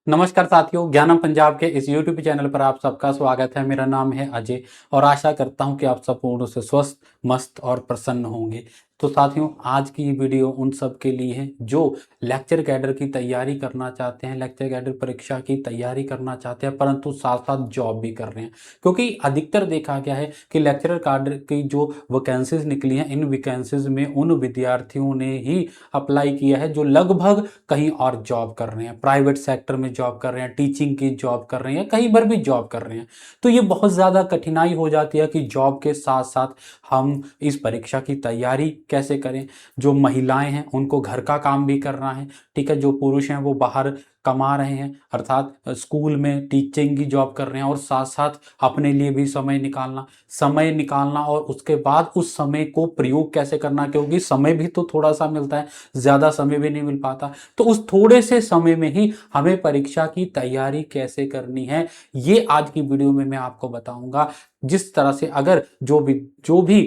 नमस्कार साथियों, ज्ञानम पंजाब के इस YouTube चैनल पर आप सबका स्वागत है। मेरा नाम है अजय और आशा करता हूं कि आप सब पूर्ण से स्वस्थ, मस्त और प्रसन्न होंगे। तो साथियों, आज की ये वीडियो उन सब के लिए है जो लेक्चर कैडर की तैयारी करना चाहते हैं, लेक्चर कैडर परीक्षा की तैयारी करना चाहते हैं, परंतु साथ साथ जॉब भी कर रहे हैं। क्योंकि अधिकतर देखा गया है कि लेक्चरर कैडर की जो वैकेंसीज निकली हैं, इन वैकेंसीज में उन विद्यार्थियों ने ही अप्लाई किया है जो लगभग कहीं और जॉब कर रहे हैं, प्राइवेट सेक्टर में जॉब कर रहे हैं, टीचिंग की जॉब कर रहे हैं, कहीं पर भी जॉब कर रहे हैं। तो ये बहुत ज़्यादा कठिनाई हो जाती है कि जॉब के साथ साथ हम इस परीक्षा की तैयारी कैसे करें। जो महिलाएं हैं उनको घर का काम भी करना है, ठीक है। जो पुरुष हैं वो बाहर कमा रहे हैं, अर्थात स्कूल में टीचिंग की जॉब कर रहे हैं, और साथ साथ अपने लिए भी समय निकालना और उसके बाद उस समय को प्रयोग कैसे करना, क्योंकि समय भी तो थोड़ा सा मिलता है, ज़्यादा समय भी नहीं मिल पाता। तो उस थोड़े से समय में ही हमें परीक्षा की तैयारी कैसे करनी है, ये आज की वीडियो में मैं आपको बताऊंगा। जिस तरह से अगर जो भी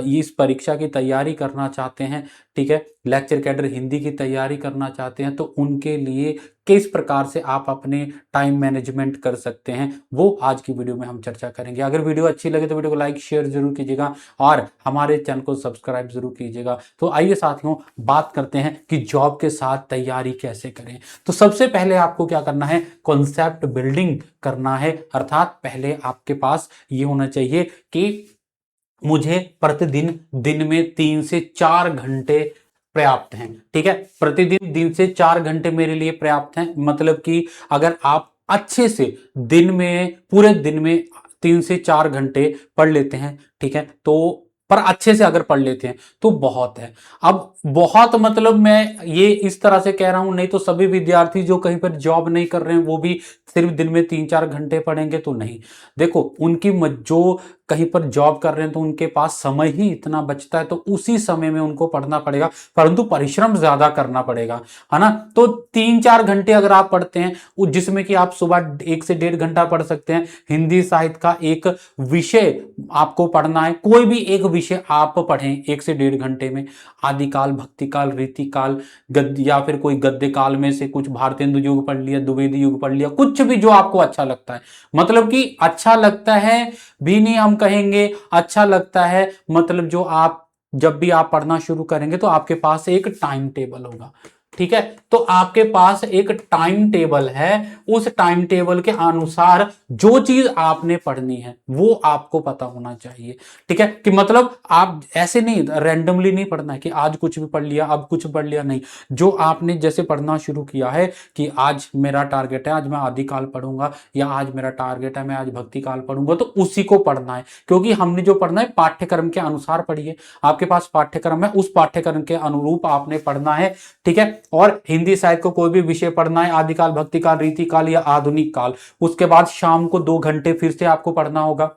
इस परीक्षा की तैयारी करना चाहते हैं, ठीक है, लेक्चर कैडर हिंदी की तैयारी करना चाहते हैं, तो उनके लिए किस प्रकार से आप अपने टाइम मैनेजमेंट कर सकते हैं, वो आज की वीडियो में हम चर्चा करेंगे। अगर वीडियो अच्छी लगे तो वीडियो को लाइक शेयर जरूर कीजिएगा और हमारे चैनल को सब्सक्राइब जरूर कीजिएगा। तो आइए साथियों, बात करते हैं कि जॉब के साथ तैयारी कैसे करें। तो सबसे पहले आपको क्या करना है, कॉन्सेप्ट बिल्डिंग करना है। अर्थात पहले आपके पास ये होना चाहिए कि मुझे प्रतिदिन दिन में 3 से 4 घंटे पर्याप्त हैं, ठीक है। प्रतिदिन 3 से 4 घंटे मेरे लिए पर्याप्त हैं। मतलब कि अगर आप अच्छे से दिन में, पूरे दिन में 3 से 4 घंटे पढ़ लेते हैं, ठीक है, तो पर अच्छे से अगर पढ़ लेते हैं तो बहुत है। अब बहुत मतलब मैं ये इस तरह से कह रहा हूं, नहीं तो सभी विद्यार्थी जो कहीं पर जॉब नहीं कर रहे हैं वो भी सिर्फ दिन में 3 4 घंटे पढ़ेंगे तो नहीं। देखो, जो कहीं पर जॉब कर रहे हैं तो उनके पास समय ही इतना बचता है, तो उसी समय में उनको पढ़ना पड़ेगा, परंतु परिश्रम ज्यादा करना पड़ेगा, है ना। तो 3 4 घंटे अगर आप पढ़ते हैं, जिसमें कि आप सुबह 1 से 1.5 घंटा पढ़ सकते हैं, हिंदी साहित्य का एक विषय आपको पढ़ना है, कोई भी एक विषय आप पढ़ें 1 से 1.5 घंटे में। आदिकाल, भक्तिकाल, रीतिकाल, गद्य या फिर कोई गद्य काल में से कुछ भारतेंदु युग पढ़ लिया, द्विवेदी युग पढ़ लिया, कुछ भी जो आपको अच्छा लगता है। मतलब कि अच्छा लगता है भी नहीं हम कहेंगे, अच्छा लगता है मतलब जो आप जब भी आप पढ़ना शुरू करेंगे तो आपके पास एक टाइम टेबल होगा, ठीक है। तो आपके पास एक टाइम टेबल है, उस टाइम टेबल के अनुसार जो चीज आपने पढ़नी है वो आपको पता होना चाहिए, ठीक है। कि मतलब आप ऐसे नहीं रैंडमली नहीं पढ़ना है कि आज कुछ भी पढ़ लिया अब कुछ पढ़ लिया, नहीं। जो आपने जैसे पढ़ना शुरू किया है कि आज मेरा टारगेट है, आज मैं आदिकाल पढ़ूंगा, या आज मेरा टारगेट है मैं आज भक्ति काल पढ़ूंगा, तो उसी को पढ़ना है। क्योंकि हमने जो पढ़ना है पाठ्यक्रम के अनुसार पढ़िए। आपके पास पाठ्यक्रम है, उस पाठ्यक्रम के अनुरूप आपने पढ़ना है, ठीक है। और हिंदी साहित्य को कोई भी विषय पढ़ना है, आदिकाल, भक्तिकाल, रीतिकाल या आधुनिक काल, उसके बाद शाम को 2 घंटे फिर से आपको पढ़ना होगा,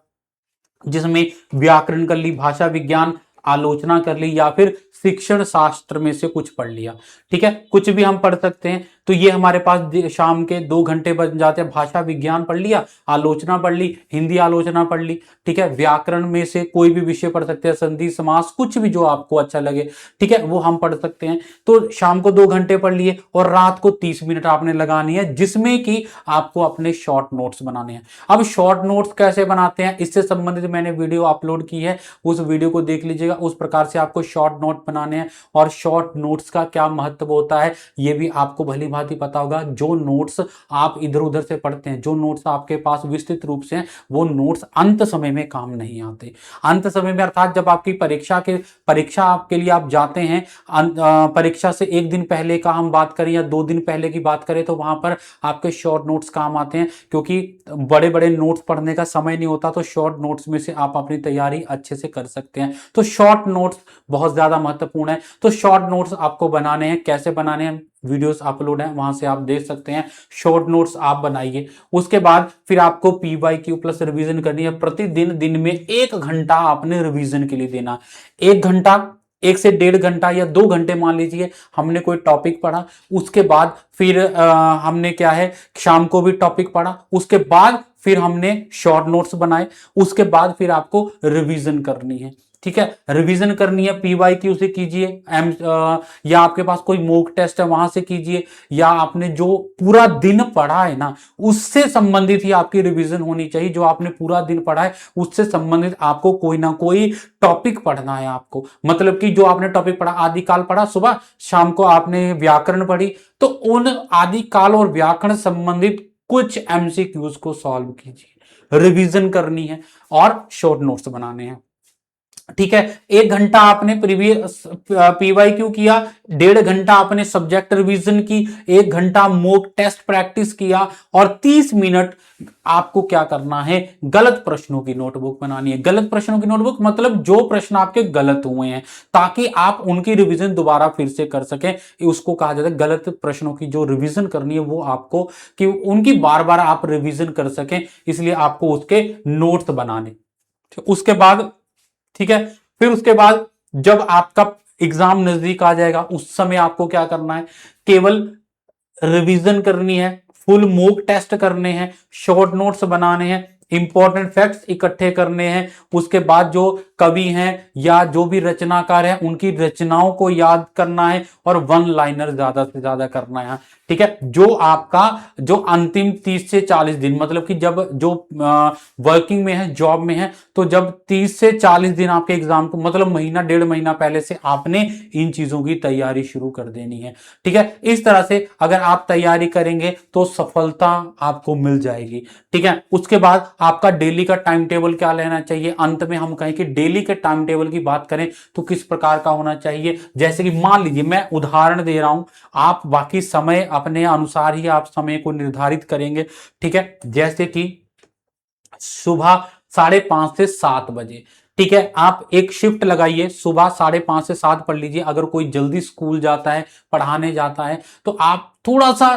जिसमें व्याकरण कर ली, भाषा विज्ञान, आलोचना कर ली, या फिर शिक्षण शास्त्र में से कुछ पढ़ लिया, ठीक है। कुछ भी हम पढ़ सकते हैं। तो ये हमारे पास शाम के 2 घंटे बन जाते हैं। भाषा विज्ञान पढ़ लिया, आलोचना पढ़ ली, हिंदी आलोचना पढ़ ली, ठीक है। व्याकरण में से कोई भी विषय पढ़ सकते हैं, संधि समास, कुछ भी जो आपको अच्छा लगे, ठीक है, वो हम पढ़ सकते हैं। तो शाम को 2 घंटे पढ़ लिए और रात को 30 मिनट आपने लगानी है, जिसमें कि आपको अपने शॉर्ट नोट्स बनाने हैं। अब शॉर्ट नोट्स कैसे बनाते हैं, इससे संबंधित मैंने वीडियो अपलोड की है, उस वीडियो को देख लीजिएगा। उस प्रकार से आपको शॉर्ट नोट बनाने हैं। और शॉर्ट नोट्स का क्या महत्व होता है ये भी आपको भली भांति पता होगा। जो नोट्स आप इधर उधर से पढ़ते हैं, जो नोट्स आपके पास विस्तृत रूप से हैं, वो नोट्स अंत समय में काम नहीं आते। अंत समय में अर्थात जब आपकी परीक्षा आपके लिए आप जाते हैं, परीक्षा से एक दिन पहले का हम बात करें या 2 दिन पहले की बात करें, तो वहां पर आपके शॉर्ट नोट्स काम आते हैं। क्योंकि बड़े बड़े नोट्स पढ़ने का समय नहीं होता, तो शॉर्ट नोट्स में से आप अपनी तैयारी अच्छे से कर सकते हैं। तो शॉर्ट नोट्स बहुत ज्यादा महत्वपूर्ण है। तो शॉर्ट नोट्स आपको बनाने हैं, कैसे बनाने हैं, वीडियोस अपलोड है, वहां से आप देख सकते हैं। शॉर्ट नोट्स आप बनाइए। उसके बाद फिर आपको PYQ प्लस रिवीजन करनी है। प्रतिदिन दिन में 1 घंटा आपने रिवीजन के लिए देना। 1 घंटा, 1 से 1.5 घंटा या 2 घंटे मान लीजिए, हमने कोई टॉपिक पढ़ा, उसके बाद फिर हमने क्या है, शाम को भी टॉपिक पढ़ा, उसके बाद फिर हमने शॉर्ट नोट्स बनाए, उसके बाद फिर आपको रिवीजन करनी है। ठीक है, रिवीजन करनी है पीवाईक्यू से कीजिए, या आपके पास कोई मॉक टेस्ट है वहां से कीजिए, या आपने जो पूरा दिन पढ़ा है ना उससे संबंधित ही आपकी रिवीजन होनी चाहिए। जो आपने पूरा दिन पढ़ा है उससे संबंधित आपको कोई ना कोई टॉपिक पढ़ना है आपको। मतलब कि जो आपने टॉपिक पढ़ा, आदिकाल पढ़ा सुबह, शाम को आपने व्याकरण पढ़ी, तो उन आदिकाल और व्याकरण संबंधित कुछ एमसीक्यूज को सॉल्व कीजिए, रिवीजन करनी है और शॉर्ट नोट्स बनाने हैं। ठीक है, 1 घंटा आपने प्रीवियस पीवाईक्यू किया, 1.5 घंटा आपने सब्जेक्ट रिवीजन की, 1 घंटा मॉक टेस्ट प्रैक्टिस किया, और 30 मिनट आपको क्या करना है, गलत प्रश्नों की नोटबुक बनानी है। गलत प्रश्नों की नोटबुक मतलब जो प्रश्न आपके गलत हुए हैं, ताकि आप उनकी रिवीजन दोबारा फिर से कर सकें। उसको कहा जाता है गलत प्रश्नों की जो रिवीजन करनी है वो आपको, कि उनकी बार बार आप रिवीजन कर सकें, इसलिए आपको उसके नोट्स बनाने। उसके बाद ठीक है, फिर उसके बाद जब आपका एग्जाम नजदीक आ जाएगा उस समय आपको क्या करना है, केवल रिवीजन करनी है, फुल मॉक टेस्ट करने हैं, शॉर्ट नोट्स बनाने हैं, इंपॉर्टेंट फैक्ट्स इकट्ठे करने हैं। उसके बाद जो कवि हैं या जो भी रचनाकार हैं उनकी रचनाओं को याद करना है, और वन लाइनर ज्यादा से ज्यादा करना है। ठीक है, जो आपका जो अंतिम 30 से 40 दिन, मतलब कि जब जो वर्किंग में है, जॉब में है, तो जब 30 से 40 दिन आपके एग्जाम को, मतलब महीना 1.5 महीना पहले से आपने इन चीजों की तैयारी शुरू कर देनी है। ठीक है, इस तरह से अगर आप तैयारी करेंगे तो सफलता आपको मिल जाएगी। ठीक है, उसके बाद आपका डेली का टाइम टेबल क्या लेना चाहिए। अंत में हम कहें कि डेली के टाइम टेबल की बात करें तो किस प्रकार का होना चाहिए। जैसे कि मान लीजिए, मैं उदाहरण दे रहा हूं, आप बाकी समय अपने अनुसार ही आप समय को निर्धारित करेंगे। ठीक है, जैसे कि सुबह 5:30 से 7 बजे, ठीक है, आप एक शिफ्ट लगाइए, सुबह 5:30 से 7 पढ़ लीजिए। अगर कोई जल्दी स्कूल जाता है, पढ़ाने जाता है, तो आप थोड़ा सा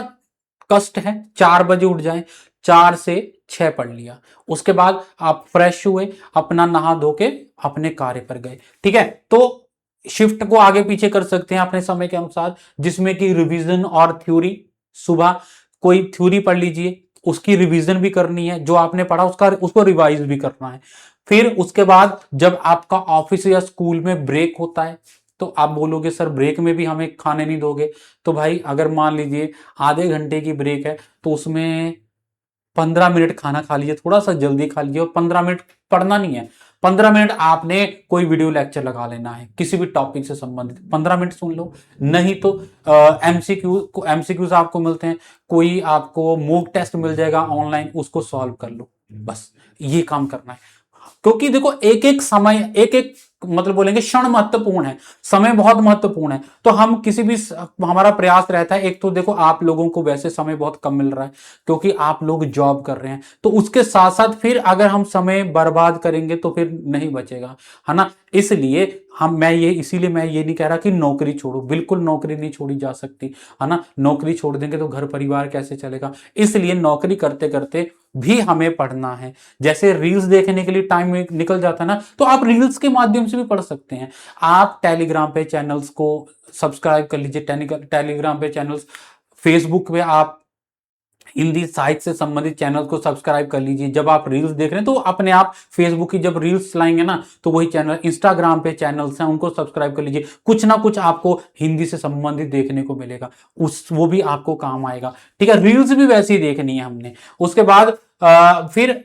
कष्ट है, 4 बजे उठ जाएं, 4 से 6 पढ़ लिया। उसके बाद आप फ्रेश हुए, अपना नहा धो के अपने कार्य पर गए। ठीक है, तो शिफ्ट को आगे पीछे कर सकते हैं अपने समय के अनुसार, जिसमें कि रिवीजन और थ्योरी। सुबह कोई थ्योरी पढ़ लीजिए, उसकी रिवीजन भी करनी है, जो आपने पढ़ा उसको रिवाइज भी करना है। फिर उसके बाद जब आपका ऑफिस या स्कूल में ब्रेक होता है, तो आप बोलोगे सर ब्रेक में भी हमें खाने नहीं दोगे। तो भाई अगर मान लीजिए आधे घंटे की ब्रेक है, तो उसमें 15 मिनट खाना खा लीजिए, थोड़ा सा जल्दी खा लीजिए, और 15 मिनट पढ़ना नहीं है, 15 मिनट आपने कोई वीडियो लेक्चर लगा लेना है किसी भी टॉपिक से संबंधित, 15 मिनट सुन लो। नहीं तो एमसीक्यूज आपको मिलते हैं, कोई आपको मॉक टेस्ट मिल जाएगा ऑनलाइन, उसको सॉल्व कर लो, बस ये काम करना है। क्योंकि देखो एक एक समय, एक एक मतलब बोलेंगे क्षण महत्वपूर्ण है, समय बहुत महत्वपूर्ण है। तो हम किसी भी हमारा प्रयास रहता है, एक तो देखो आप लोगों को वैसे समय बहुत कम मिल रहा है क्योंकि आप लोग जॉब कर रहे हैं, तो उसके साथ साथ फिर अगर हम समय बर्बाद करेंगे तो फिर नहीं बचेगा, है ना। इसलिए इसीलिए मैं ये नहीं कह रहा कि नौकरी छोड़ो, बिल्कुल नौकरी नहीं छोड़ी जा सकती, है ना। नौकरी छोड़ देंगे तो घर परिवार कैसे चलेगा। इसलिए नौकरी करते करते भी हमें पढ़ना है। जैसे रील्स देखने के लिए टाइम निकल जाता है ना, तो आप रील्स के माध्यम से भी पढ़ सकते हैं। आप टेलीग्राम पे चैनल्स को सब्सक्राइब कर लीजिए, टेलीग्राम पे चैनल्स, फेसबुक पे आप हिंदी साहित्य से संबंधित चैनल को सब्सक्राइब कर लीजिए। जब आप रील्स देख रहे हैं तो अपने आप फेसबुक की जब रील्स लाएंगे ना, तो वही चैनल, इंस्टाग्राम पे चैनल्स हैं उनको सब्सक्राइब कर लीजिए। कुछ ना कुछ आपको हिंदी से संबंधित देखने को मिलेगा, वो भी आपको काम आएगा। ठीक है, रील्स भी वैसे ही देखनी है हमने। उसके बाद फिर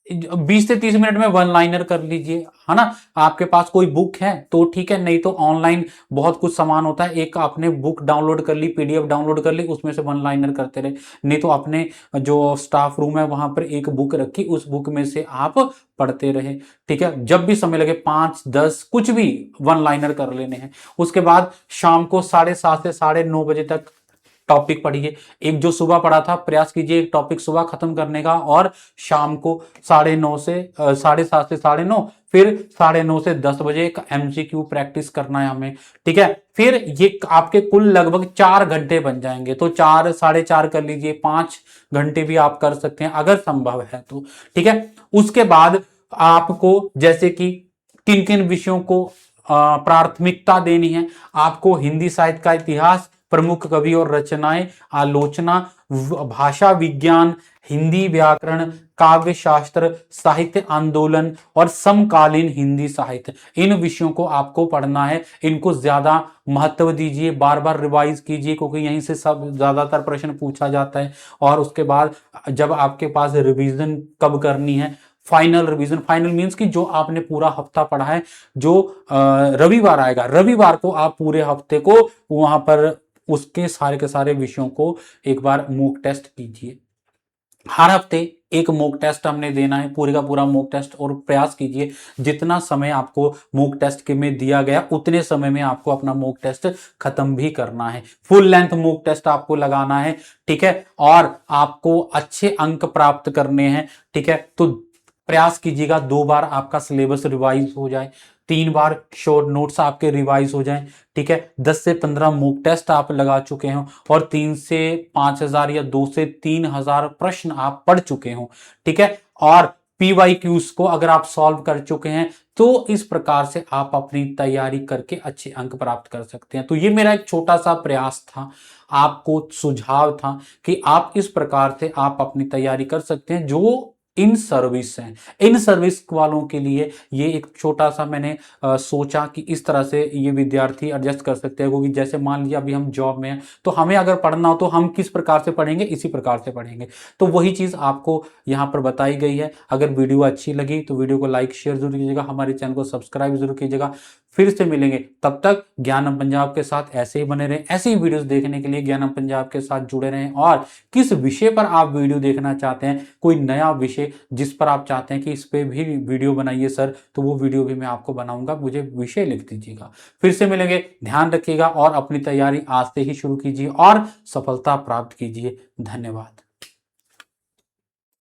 20 से 30 मिनट में वन लाइनर कर लीजिए, है ना। आपके पास कोई बुक है तो ठीक है, नहीं तो ऑनलाइन बहुत कुछ सामान होता है, एक आपने बुक डाउनलोड कर ली, पीडीएफ डाउनलोड कर ली, उसमें से वन लाइनर करते रहे। नहीं तो अपने जो स्टाफ रूम है वहां पर एक बुक रखी, उस बुक में से आप पढ़ते रहे। ठीक है, जब भी समय लगे 5-10 कुछ भी वन लाइनर कर लेने हैं। उसके बाद शाम को 7:30 से 9:30 बजे तक टॉपिक पढ़िए। एक जो सुबह पढ़ा था प्रयास कीजिए एक टॉपिक सुबह खत्म करने का, और शाम को 7:30 से 9:30, फिर 9:30 से 10 बजे एक एमसीक्यू प्रैक्टिस करना है हमें। ठीक है, फिर ये आपके कुल लगभग 4 घंटे बन जाएंगे। तो 4 4:30 कर लीजिए, 5 घंटे भी आप कर सकते हैं अगर संभव है तो। ठीक है, उसके बाद आपको जैसे कि किन किन विषयों को प्राथमिकता देनी है। आपको हिंदी साहित्य का इतिहास प्रमुख कवि और रचनाएं, आलोचना, भाषा विज्ञान, हिंदी व्याकरण, काव्य शास्त्र, साहित्य आंदोलन और समकालीन हिंदी साहित्य। इन विषयों को आपको पढ़ना है, इनको ज्यादा महत्व दीजिए, बार बार रिवाइज कीजिए, क्योंकि यहीं से सब ज्यादातर प्रश्न पूछा जाता है। और उसके बाद जब आपके पास रिवीजन कब करनी है, फाइनल रिवीजन, फाइनल मींस कि जो आपने पूरा हफ्ता पढ़ा है, जो रविवार आएगा, रविवार को आप पूरे हफ्ते को वहां पर उसके सारे के सारे विषयों को एक बार मॉक टेस्ट कीजिए। हर हफ्ते एक मॉक टेस्ट हमने देना है, पूरे का पूरा मॉक टेस्ट, और प्रयास कीजिए जितना समय आपको मॉक टेस्ट के में दिया गया उतने समय में आपको अपना मॉक टेस्ट खत्म भी करना है। फुल लेंथ मॉक टेस्ट आपको लगाना है, ठीक है, और आपको अच्छे अंक प्राप्त करने हैं, ठीक है। तो प्रयास कीजिएगा 2 बार आपका सिलेबस रिवाइज हो जाए, 3 बार शॉर्ट नोट्स आपके रिवाइज हो जाएं, ठीक है। 10 से 15 मॉक टेस्ट आप लगा चुके हो और 3 से 5,000 या 2 से 3,000 प्रश्न आप पढ़ चुके हो, ठीक है। और PYQs को अगर आप सॉल्व कर चुके हैं तो इस प्रकार से आप अपनी तैयारी करके अच्छे अंक प्राप्त कर सकते हैं। तो ये मेरा एक छोटा सा प्रयास था, आपको सुझाव था कि आप इस प्रकार से आप अपनी तैयारी कर सकते हैं। जो इन सर्विस हैं, इन सर्विस वालों के लिए ये एक छोटा सा मैंने सोचा कि इस तरह से ये विद्यार्थी एडजस्ट कर सकते हैं। क्योंकि जैसे मान लीजिए अभी हम जॉब में हैं तो हमें अगर पढ़ना हो तो हम किस प्रकार से पढ़ेंगे, इसी प्रकार से पढ़ेंगे। तो वही चीज आपको यहाँ पर बताई गई है। अगर वीडियो अच्छी लगी तो वीडियो को लाइक शेयर जरूर कीजिएगा, हमारे चैनल को सब्सक्राइब जरूर कीजिएगा। फिर से मिलेंगे, तब तक ज्ञानम पंजाब के साथ ऐसे ही बने रहें। ऐसी ही वीडियोस देखने के लिए ज्ञानम पंजाब के साथ जुड़े रहें। और किस विषय पर आप वीडियो देखना चाहते हैं, कोई नया विषय जिस पर आप चाहते हैं कि इस पे भी वीडियो बनाइए सर, तो वो वीडियो भी मैं आपको बनाऊंगा, मुझे विषय लिख दीजिएगा। फिर से मिलेंगे, ध्यान रखिएगा और अपनी तैयारी आज से ही शुरू कीजिए और सफलता प्राप्त कीजिए। धन्यवाद।